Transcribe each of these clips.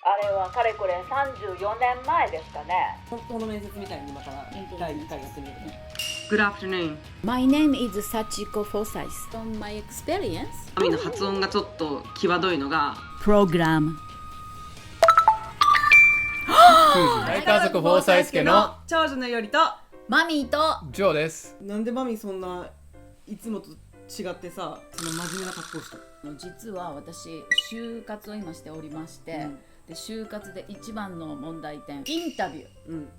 あれはかれこれ34年前ですかね。本当の面接みたいに今から第2回やってみるね。Good afternoon. My name is Sachiko Fosais. From my experience, マミの発音がちょっと際どいのが program. 大家族フォーサイス家の長女のよりとマミーとジョーです。なんでマミそんないつもと違ってさ、その真面目な格好したの？実は私就活を今しておりまして、で就活で一番の問題点インタビュ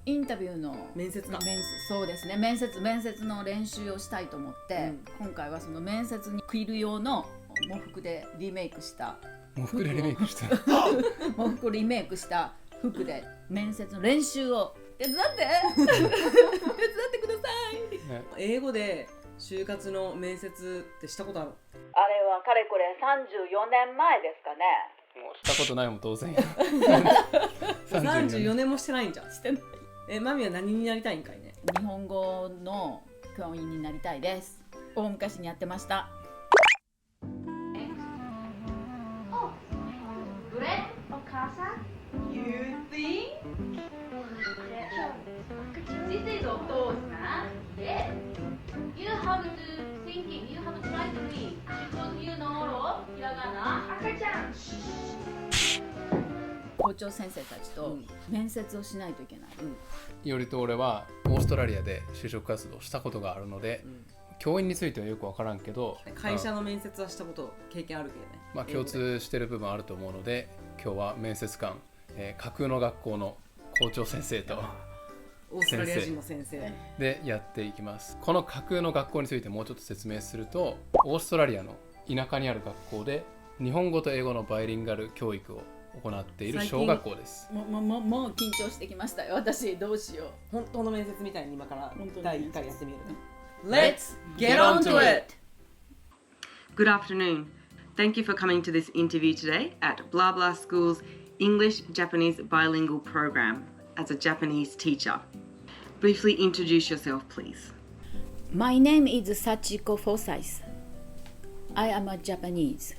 ーの面接か。そうですね、面接の練習をしたいと思って、今回はその面接に着る用の喪服でリメイクした喪服でリメイクした喪服リメイクした服で面接の練習を手伝ってください、ね、英語で就活の面接ってしたことある？あれはかれこれ34年前ですかね。もうしたことないもん当然や34年もしてないんじゃん。してない。マミは何になりたいんかいね？日本語の教員になりたいです。大昔にやってました。This is of course, you have to thinking, you have to try to read because you know all ひらがな赤ちゃん。校長先生たちと面接をしないといけない。よりと俺はオーストラリアで就職活動したことがあるので、教員についてはよくわからんけど、会社の面接はしたこと経験あるけどね。まあ共通してる部分あると思うので、今日は面接官、架空の学校の校長先生とオーストラリア人の先生でやっていきます。この架空の学校についてもうちょっと説明すると、オーストラリアの田舎にある学校で日本語と英語のバイリンガル教育を行っている小学校です。もう緊張してきましたよ。私どうしよう。本当の面接みたいに今から第1回やってみるね。 Let's get on to it! Good afternoon. Thank you for coming to this interview today at Blah Blah School's English-Japanese bilingual program as a Japanese teacher. Briefly introduce yourself, please. My name is Sachiko Fosais. I am a Japanese.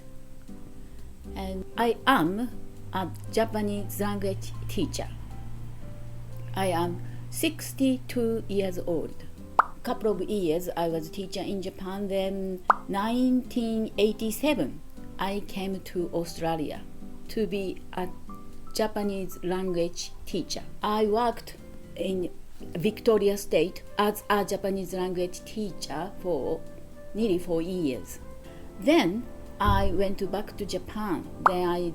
And I am a Japanese language teacher. I am 62 years old. Couple of years I was a teacher in Japan. Then 1987 I came to Australia to be a Japanese language teacher. I worked in Victoria State as a Japanese language teacher for nearly 4 years. Then I went back to Japan. Then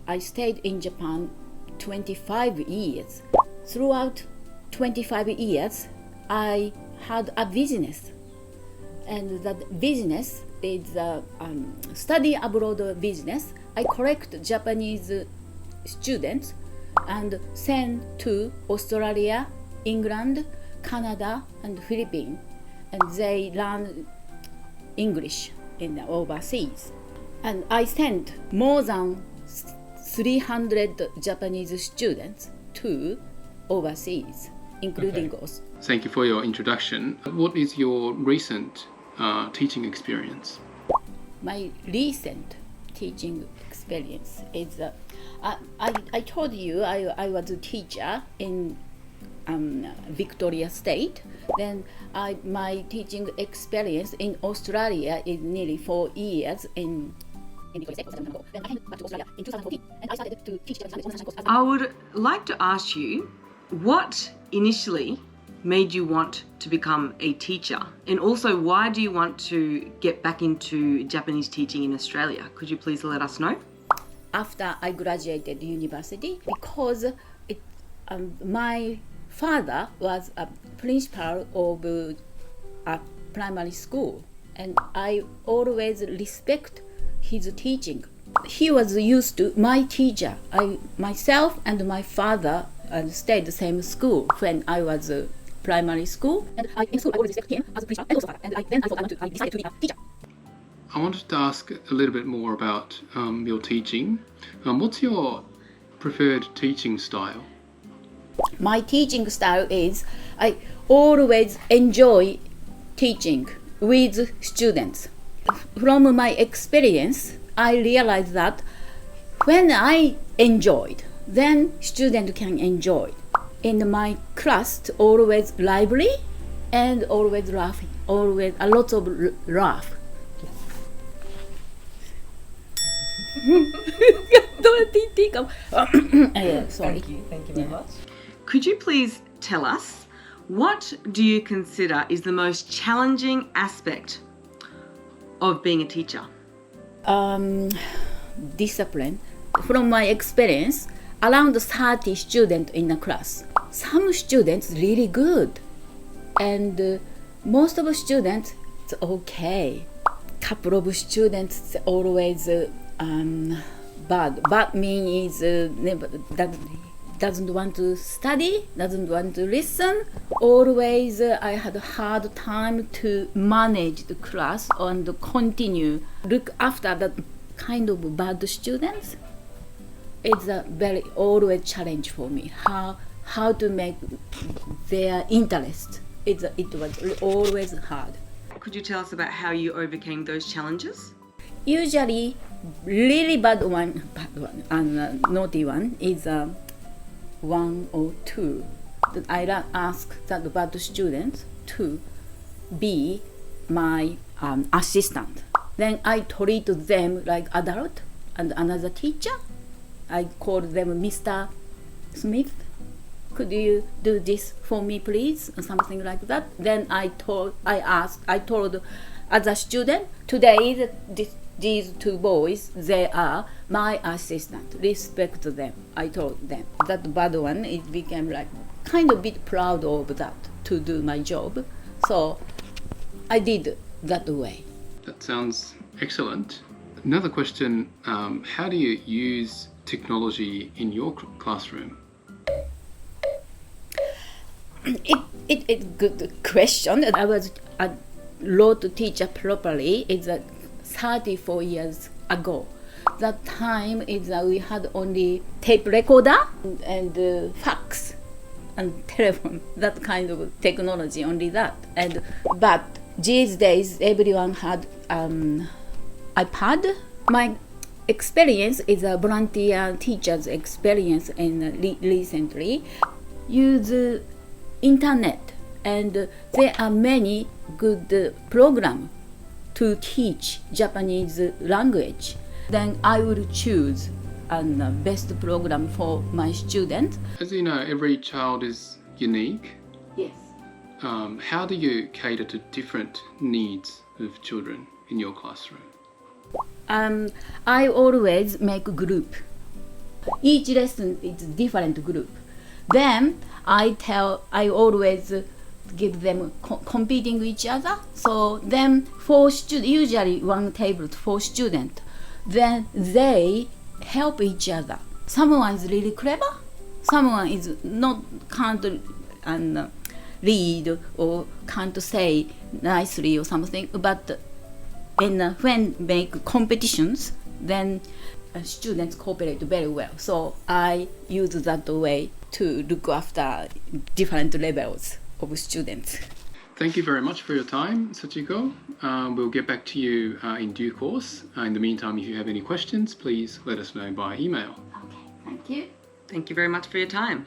I stayed in Japan 25 years. Throughout 25 years, I had a business. And that business is a study abroad business. I collect Japanese students and send to Australia, England, Canada, and Philippines. And they learn English in the overseas. And I sent more than 300 Japanese students to overseas, including us. Thank you for your introduction. What is your recent teaching experience? My recent teaching experience is I told you I was a teacher in Victoria State. Then my teaching experience in Australia is nearly 4 years in Victoria State. Then I came back to Australia in 2014 and I started to teach Japanese language course. I would like to ask you, what initially made you want to become a teacher? And also, why do you want to get back into Japanese teaching in Australia? Could you please let us know? After I graduated university, because my father was a principal of a primary school, and I always respect his teaching. He was used to my teacher. Myself and my father stayed the same school when I was primary school, and in school I always respect him as a principal and also father. And I decided to be a teacher. I wanted to ask a little bit more about your teaching. What's your preferred teaching style? My teaching style is I always enjoy teaching with students. From my experience, I realized that when I enjoyed then student can enjoy. In my class, always lively and always laughing, always a lot of laugh. どうやって言っていいか。Sorry. Thank you very much. Could you please tell us what do you consider is the most challenging aspect of being a teacher? Discipline. From my experience, around 30 students in a class. Some students really good, and most of the students it's okay. Couple of students always bad. Bad means never doesn't want to study, doesn't want to listen. Always I had a hard time to manage the class and continue look after that kind of bad students. It's a very always challenge for me. How to make their interest. It was always hard. Could you tell us about how you overcame those challenges? Usually, really bad one and naughty one is 1 or 2. That I ask that bad students to be my assistant. Then I treat them like adult and another teacher. I call them Mr. Smith. Could you do this for me, please? Or something like that. Then I told other student, today these two boys, they are my assistant. Respect them. I told them. That bad one, it became like kind of bit proud of that to do my job. So I did that way. That sounds excellent. Another question, how do you use technology in your classroom? It's a good question. I was a road teacher properly. It's 34 years ago. That time is we had only tape recorder and fax and telephone. That kind of technology, only that. But these days everyone had iPad. My experience is a volunteer teacher's experience in recently. Use internet, and there are many good programs to teach Japanese language. Then I will choose a best program for my students. As you know, every child is unique. Yes. How do you cater to different needs of children in your classroom? I always make a group. Each lesson is different group. Then I always give them competing with each other. So then 4 students, usually one table 4 students, then they help each other. Someone is really clever, someone is can't read or can't say nicely or something. But when make competitions, then students cooperate very well. So I use that way to look after different levels of students. Thank you very much for your time, Sachiko. We'll get back to you in due course. In the meantime, if you have any questions, please let us know by email. Okay, thank you. Thank you very much for your time.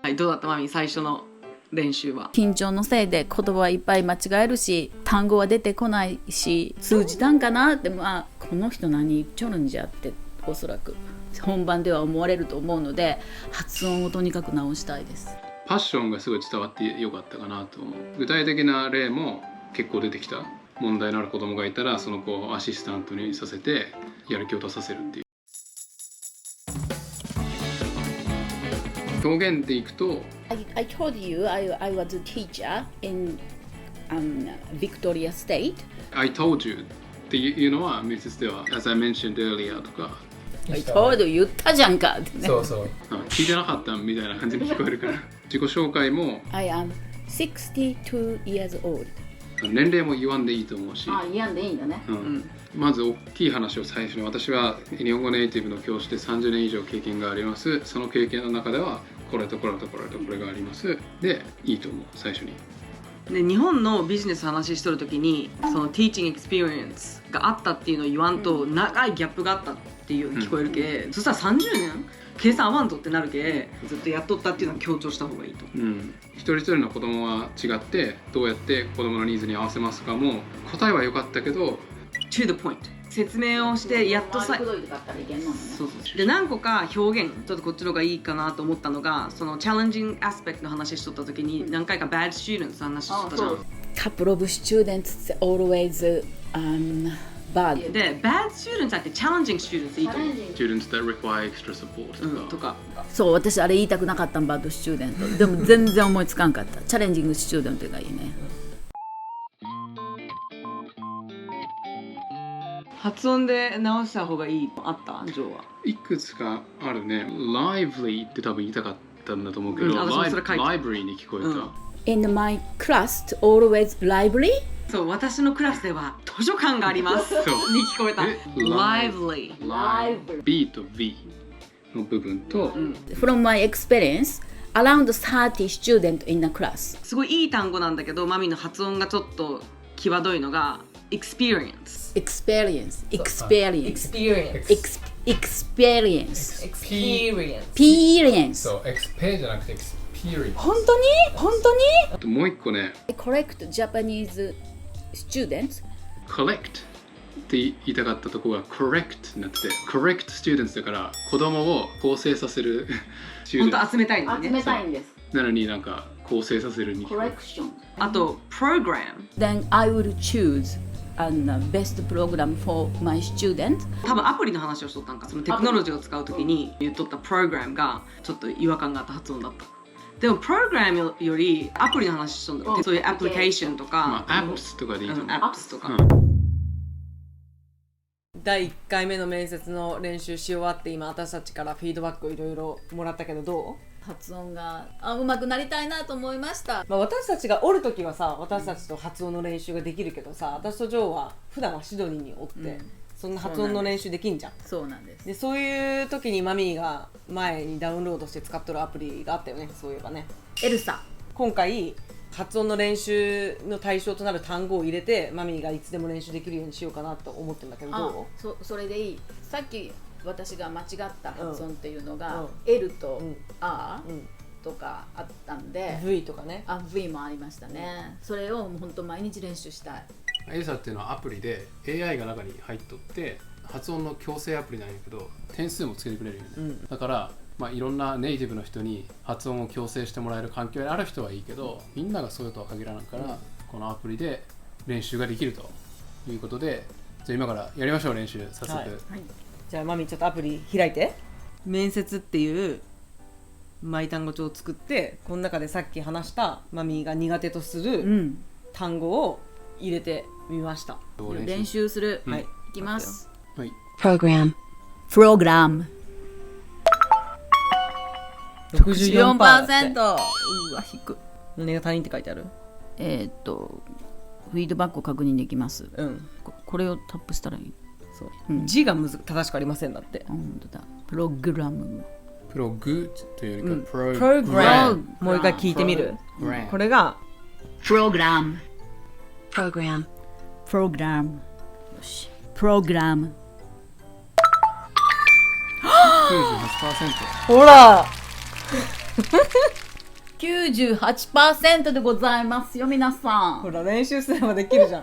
はい、どうだったマミ最初の練習は。緊張のせいで言葉はいっぱい間違えるし、単語は出てこないし、通じたんかなって、この人何言っちょるんじゃっておそらく本番では思われると思うので、発音をとにかく直したいです。パッションがすごい伝わってよかったかなと思う。具体的な例も結構出てきた。問題のある子供がいたらその子をアシスタントにさせてやる気を出させるっていう。表現でいくと I told you I was a teacher in Victoria State. I told you っていうのは面接では As I mentioned earlier とか I told you 言ったじゃんかってね。そう聞いてなかったみたいな感じに聞こえるから自己紹介も I am 62 years old. 年齢も言わんでいいと思うし言わんでいいんだね。まず大きい話を最初に私は日本語ネイティブの教師で30年以上経験があります。その経験の中ではこれとこれとこれとこれがありますでいいと思う最初に。で日本のビジネスの話しとるときにそのティーチングエクスペリエンスがあったっていうのを言わんと長いギャップがあったってっていうように聞こえるけ、そしたら30年計算合わんとってなるけ、ずっとやっとったっていうのは強調した方がいいと。一人一人の子供は違ってどうやって子供のニーズに合わせますかも答えは良かったけど to the point 説明をしてやっとさ、で何個か表現ちょっとこっちの方がいいかなと思ったのが、そのチャレンジングアスペクトの話しとった時に何回か bad students の話しとったじゃん。couple of students always bad で bad students って challenging students いいと思う。 students that require extra support とか。そう、私あれ言いたくなかったん、バッドスチューデント。でも全然思いつかんかった。チャレンジングスチューデントがいいね。発音で直した方がいいあったジョーは。いくつかあるね。lively って多分言いたかったんだと思うけど、私もそれ書いて library に聞こえた、In my class always library? そう、私のクラスでは図書館がありますに聞こえた。lively B と V の部分と、From my experience, around 30 students in a class. すごいいい単語なんだけど、マミの発音がちょっと際どいのが experience。 Experience. Experience. So, exp じゃなくて experience. 本当に本当にあともう一個ね、 Correct Japanese students? collect って言いたかったとこが correct になってて、correct students だから子供を構成させる本当集めたいんだよね。集めたいんです。なのになんか構成させるにコレクション。あと program。 Then I will choose a best program for my student. 多分アプリの話をしとったんか。そのテクノロジーを使うときに言っとった program がちょっと違和感があった発音だった。でもプログラムよりアプリの話しとんだよ。そういうアプリケーションとか、apps とかでいいと思う。apps とか。第1回目の面接の練習し終わって、今私たちからフィードバックをいろいろもらったけど、どう？発音が上手くなりたいなと思いました。私たちがおるときはさ、私たちと発音の練習ができるけどさ、私とジョーは普段はシドニーにおって、そんな発音の練習できんじゃん。そうなんです。でそういう時にマミーが前にダウンロードして使っとるアプリがあったよね。そういえばね、エルサ。今回発音の練習の対象となる単語を入れて、マミーがいつでも練習できるようにしようかなと思ってるんだけど、どう？それでいい。さっき私が間違った発音っていうのが、L と R とかあったんで、V とかね。V もありましたね。それを本当毎日練習したい。エルサっていうのはアプリで AI が中に入っとって発音の矯正アプリなんやけど、点数もつけてくれるよね、だからいろんなネイティブの人に発音を矯正してもらえる環境にある人はいいけど、みんながそういうとは限らないから、このアプリで練習ができるということで、じゃあ今からやりましょう。練習早速、じゃあマミーちょっとアプリ開いて。面接っていうマイ単語帳を作って、この中でさっき話したマミーが苦手とする単語を入れてみました。練習する。はい、いきます。はい、 Program 64%。 うわ、低い。何が他人って書いてある？フィードバックを確認できます。これをタップしたらいい。そう、字が正しくありませんだって。本当だ。プログラム。プログというよりか、プログラム。もう一回聞いてみる。これがプログラム。よし。プログラム。98%。ほら98% でございますよ、皆さん。ほら、練習すればできるじゃん。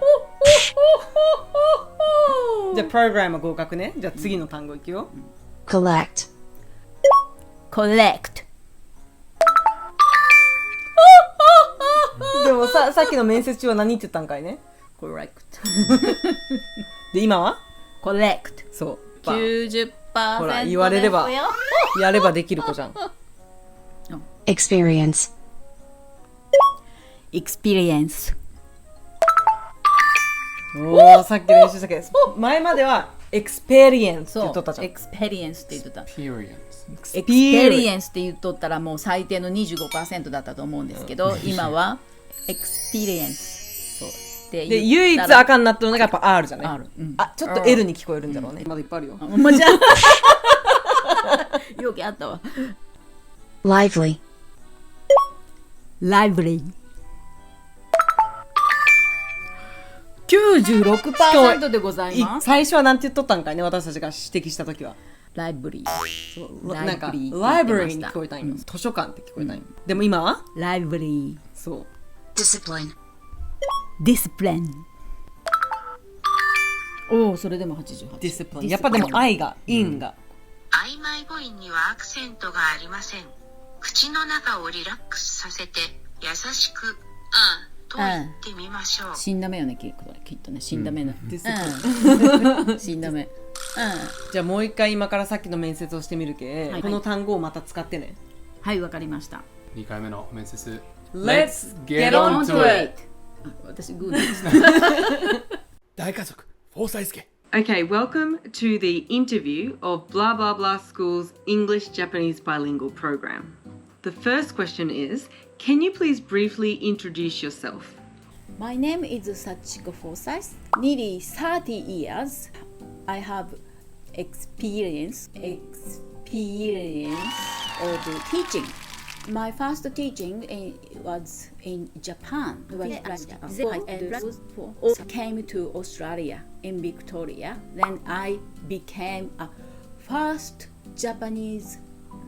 じゃあプログラム合格ね。じゃあ次の単語いくよ。Collect でもさっきの面接中は何って言ったんかいね。 Correct で今は Collect そう 90% ほら言われればやればできる子じゃん。Experience おー、さっき練習したけど、前までは experience って言っとったじゃん。Experience って言っとった。 Experience Experience って言っとったらもう最低の 25% だったと思うんですけど、今は Experience そうってで唯一あかんなってるのがやっぱ R じゃね。R、あ、ちょっと L に聞こえるんだろうね。まだいっぱいあるよ。もうじゃあよくあったわ。 lively ライブリー96% でございます。最初はなんて言っとったんかいね、私たちが指摘した時は。ライブリー。そうなんかライブリーライブラリーに聞こえたんよ、図書館って聞こえたんよ、でも今はライブリー。そう discipline, ディスプリン。おお、それでも88。ディスプリン。やっぱでも愛が、因が。曖昧母音にはアクセントがありません。口の中をリラックスさせて優しくと言ってみましょう。死んだ目よね、きっとね、死んだ目の。ディスプリン。死んだ目。じゃあもう一回今からさっきの面接をしてみるけ、はいこの単語をまた使ってね。はい、わかりました。2回目の面接 Let's get on to it! 私グーでした。大家族フォーサイス家 Okay, welcome to the interview of Blah Blah Blah School's English Japanese bilingual program. The first question is, can you please briefly introduce yourself? My name is Sachiko Forsyth. Nearly 30 years. I have experience of teaching. My first teaching was in Japan. I came to Australia in Victoria. Then I became a first Japanese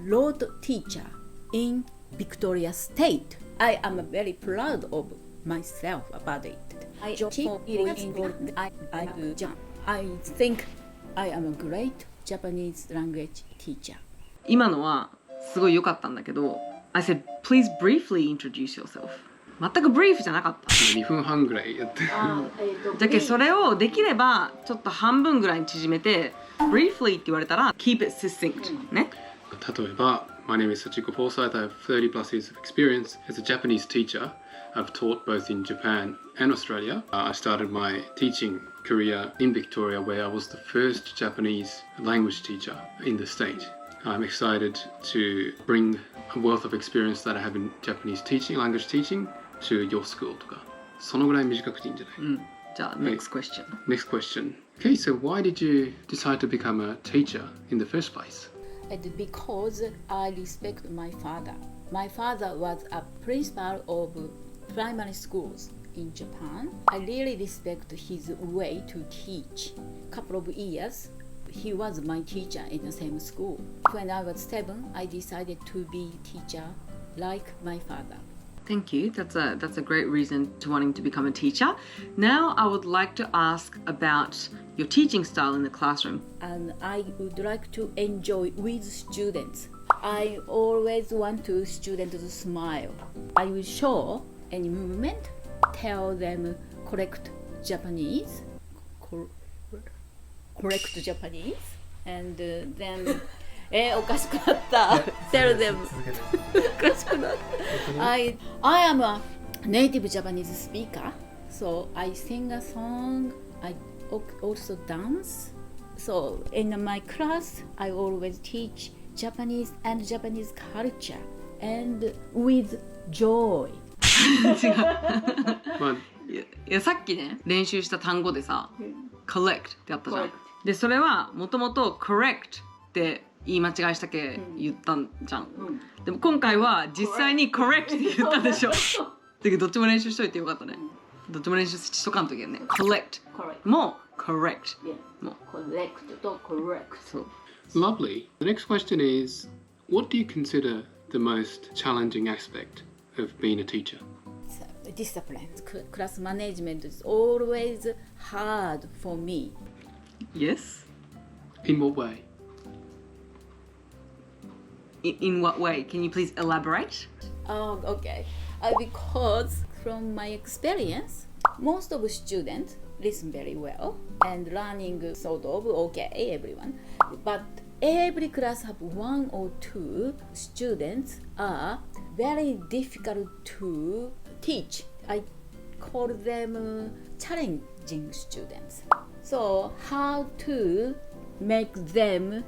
road teacher in Victoria State. I am very proud of myself about it. I think I am a great Japanese language teacher. 今のはすごい良かったんだけど、I said, please briefly introduce yourself. 全くブリーフじゃなかった。2分半ぐらいやってだけどそれをできればちょっと半分ぐらいに縮めて briefly って言われたら keep it succinct ね。例えば My name is Sachiko Forsyth. I have 30 plus years of experience as a Japanese teacher. I've taught both in Japan and Australia. I started my teaching career in Victoria where I was the first Japanese language teacher in the state. I'm excited to bring a wealth of experience that I have in Japanese teaching, language teaching to your school とか。そのぐらい短くていいんじゃない？じゃあ next question. Next question. Okay, so why did you decide to become a teacher in the first place? And because I respect my father. My father was a principal of primary schools in Japan. I really respect his way to teach. Couple of years, he was my teacher in the same school. When I was 7, I decided to be teacher like my father. Thank you. That's a great reason to wanting to become a teacher. Now I would like to ask about your teaching style in the classroom. And I would like to enjoy with students. I always want to students to smile. I will show any movement, tell them correct Japanese, and then おかしくなった Tell them おかしくなった I am a native Japanese speaker, so I sing a song, I also dance. So in my class, I always teach Japanese and Japanese culture and with joy. まあいやさっきね練習した単語でさ collect ってあったじゃん。でそれはもともと correct って言い間違いしたけ言ったんじゃん。でも今回は実際に correct って言ったでしょ。だけどどっちも練習しといてよかったね。どっちも練習しとかんといけんね。collect も correct も Correct と correct. そう。Lovely. The next question is, what do you consider the most challenging aspect of being a teacher? Discipline. Class management is always hard for me. Yes? In what way? In what way? Can you please elaborate? Oh, okay. Because from my experience, most of students listen very well and learning sort of okay, everyone. But every class have 1 or 2 students are very difficult to teach. I call them challenging students. So how to make them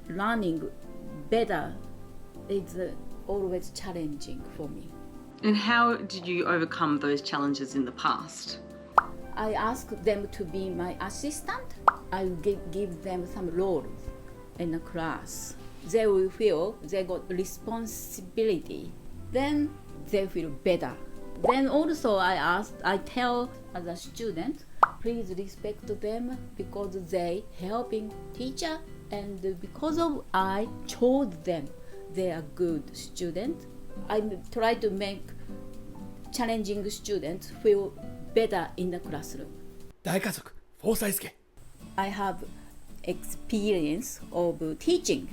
learning better is always challenging for me. And how did you overcome those challenges in the past? I ask them to be my assistant. I will give them some roles in the class. They will feel they got responsibility. Then they feel better. Then also I tell other students, please respect them because they helping teacher and because of I chose them, they are good students. I try to make challenging students feel better in the classroom. 大家族フォーサイス家 I have experience of teaching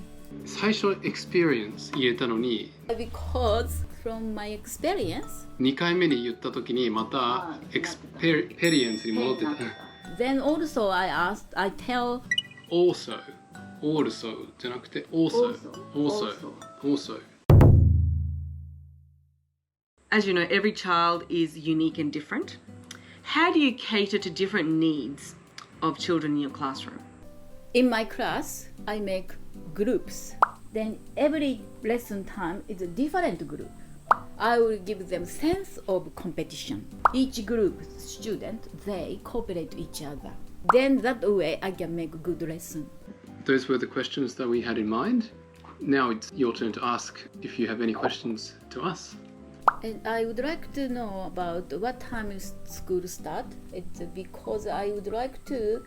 最初エクスペリエンス入れたのに because from my experience 2回目に言った時にまたエクスペリエンスに戻ってた。then also I tell also じゃなくて also As you know, every child is unique and different. How do you cater to different needs of children in your classroom? in my class I make groups, then every lesson time is a different group. I will give them sense of competition. Each group student, they cooperate each other. Then that way I can make a good lesson. Those were the questions that we had in mind. Now it's your turn to ask if you have any questions to us. And I would like to know about what time is school start. It's because I would like to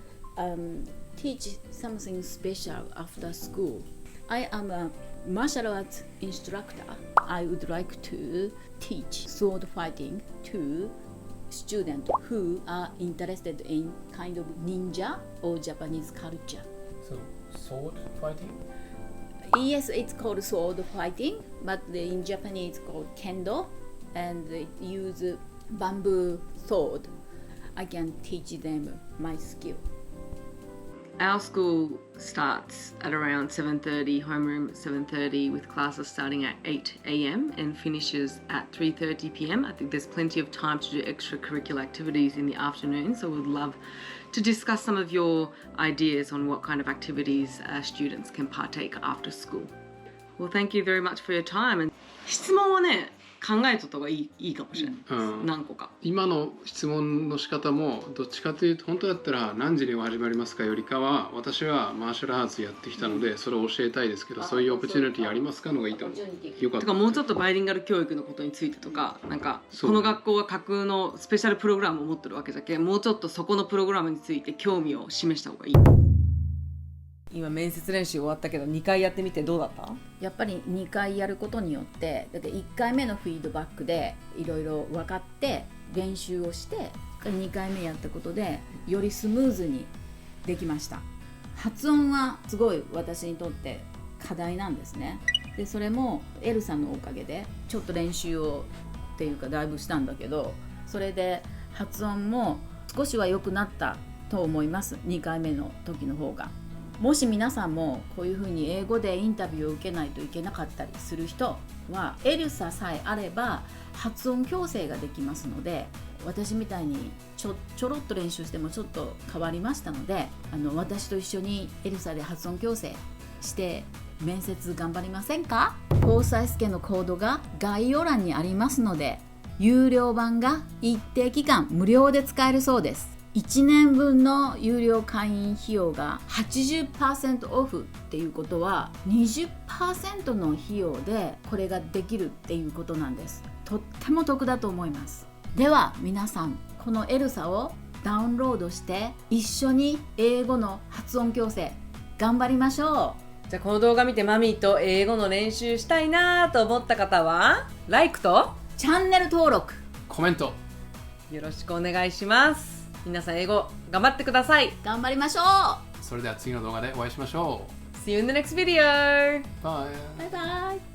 teach something special after school. I am a martial arts instructor. I would like to teach sword fighting to students who are interested in kind of ninja or Japanese culture. So, sword fighting? Yes, it's called sword fighting, but in Japanese it's called kendo, and it use bamboo sword. I can teach them my skill. Our school starts at around 7:30, homeroom at 7:30, with classes starting at 8 a.m. and finishes at 3:30 p.m. I think there's plenty of time to do extracurricular activities in the afternoon, so we'd love to discuss some of your ideas on what kind of activities students can partake after school. Well, thank you very much for your time. And 質問はね、考えとった方がいいかもしれない、何個か。今の質問の仕方もどっちかというと、本当だったら何時に始まりますかよりかは、私はマーシャルアーツやってきたのでそれを教えたいですけど、そういうオプチュニティありますかのがいいと思う。よかった。とかもうちょっとバイリンガル教育のことについてとか、なんかこの学校は架空のスペシャルプログラムを持ってるわけじゃけん、もうちょっとそこのプログラムについて興味を示した方がいい。今面接練習終わったけど2回やってみてどうだった？やっぱり2回やることによってだって1回目のフィードバックでいろいろ分かって練習をして2回目やったことでよりスムーズにできました。発音はすごい私にとって課題なんですね。でそれもエルさんのおかげでちょっと練習をっていうかだいぶしたんだけど、それで発音も少しは良くなったと思います。2回目の時の方が。もし皆さんもこういうふうに英語でインタビューを受けないといけなかったりする人はエルサさえあれば発音矯正ができますので、私みたいにちょろっと練習してもちょっと変わりましたので、私と一緒にエルサで発音矯正して面接頑張りませんか？フォーサイス家のコードが概要欄にありますので、有料版が一定期間無料で使えるそうです。1年分の有料会員費用が 80% オフっていうことは 20% の費用でこれができるっていうことなんです。とっても得だと思います。では皆さんこのエルサをダウンロードして一緒に英語の発音矯正頑張りましょう。じゃあこの動画見てマミーと英語の練習したいなと思った方はLIKEとチャンネル登録コメントよろしくお願いします。皆さん英語頑張ってください。頑張りましょう。それでは次の動画でお会いしましょう。 See you in the next video! Bye! バイバイ。